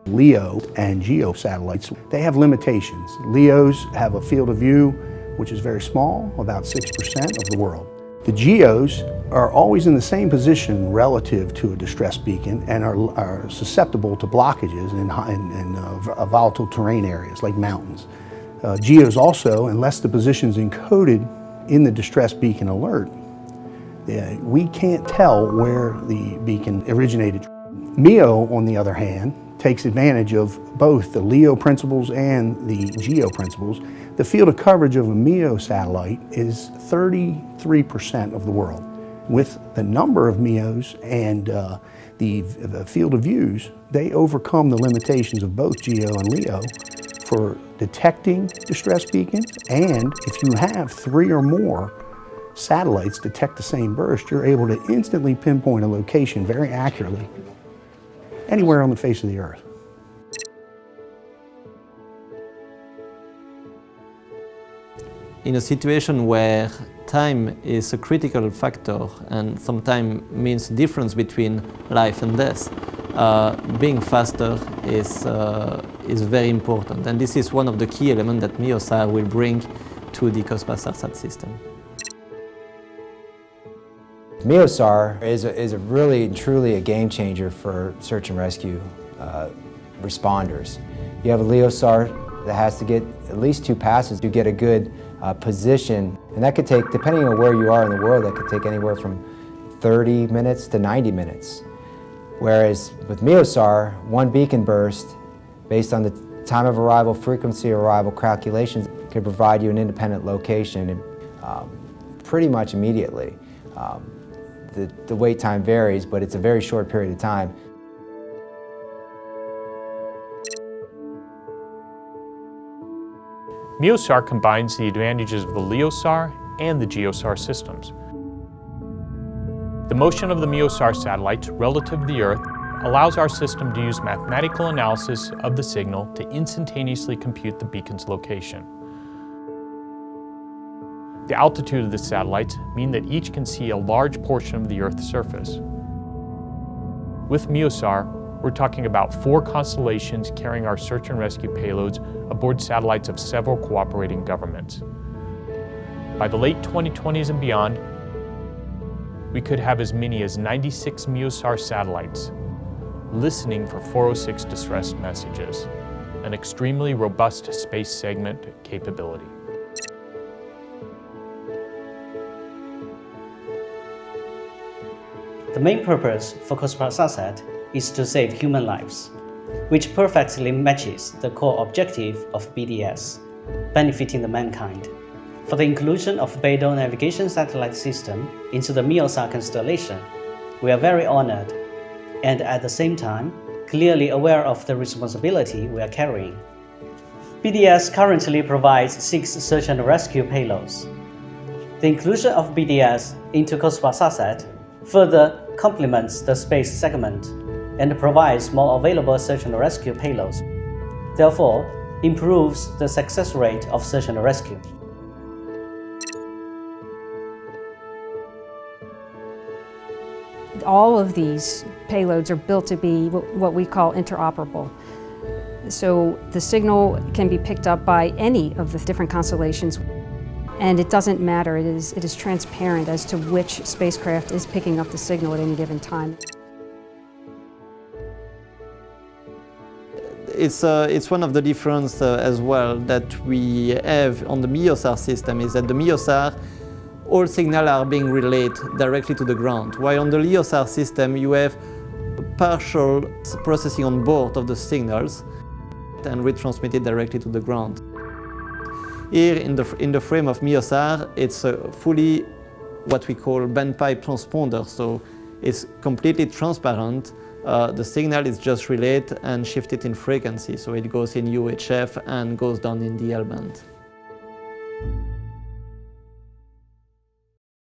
LEO and GEO satellites, they have limitations. LEOs have a field of view which is very small, about 6% of the world. The GEOs are always in the same position relative to a distress beacon and are susceptible to blockages in volatile terrain areas like mountains. GEOs also, unless the position is encoded in the distress beacon alert, we can't tell where the beacon originated. MEO, on the other hand, takes advantage of both the LEO principles and the GEO principles. The field of coverage of a MEO satellite is 33% of the world. With the number of MEOs and the field of views, they overcome the limitations of both GEO and LEO for detecting distress beacons, and if you have 3 or more satellites detect the same burst, you're able to instantly pinpoint a location very accurately anywhere on the face of the Earth. In a situation where time is a critical factor and sometimes means difference between life and death, being faster is very important, and this is one of the key elements that MEOSAR will bring to the COSPA-SARSAT system. MEOSAR is a really and truly a game changer for search and rescue responders. You have a LEOSAR that has to get at least 2 passes to get a good position, and that could take, depending on where you are in the world, that could take anywhere from 30 minutes to 90 minutes. Whereas with MEOSAR, 1 beacon burst, based on the time of arrival, frequency of arrival calculations, could provide you an independent location pretty much immediately. The wait time varies, but it's a very short period of time. MEOSAR combines the advantages of the LEOSAR and the GEOSAR systems. The motion of the MEOSAR satellites relative to the Earth allows our system to use mathematical analysis of the signal to instantaneously compute the beacon's location. The altitude of the satellites mean that each can see a large portion of the Earth's surface. With MEOSAR, we're talking about 4 constellations carrying our search and rescue payloads aboard satellites of several cooperating governments. By the late 2020s and beyond, we could have as many as 96 MEOSAR satellites listening for 406 distress messages, an extremely robust space segment capability. The main purpose for COSPA-SARSAT is to save human lives, which perfectly matches the core objective of BDS, benefiting the mankind. For the inclusion of Beidou navigation satellite system into the MEOSAR constellation, we are very honored and at the same time clearly aware of the responsibility we are carrying. BDS currently provides 6 search and rescue payloads. The inclusion of BDS into COSPA-SARSAT further complements the space segment and provides more available search and rescue payloads, therefore improves the success rate of search and rescue. All of these payloads are built to be what we call interoperable. So the signal can be picked up by any of the different constellations. And it doesn't matter, it is transparent as to which spacecraft is picking up the signal at any given time. It's one of the differences as well that we have on the MEOSAR system is that the MEOSAR, all signals are being relayed directly to the ground, while on the LEOSAR system you have partial processing on board of the signals and retransmitted directly to the ground. Here in the frame of MEOSAR, it's a fully what we call bandpipe transponder, so it's completely transparent. The signal is just relayed and shifted in frequency, so it goes in UHF and goes down in the L band.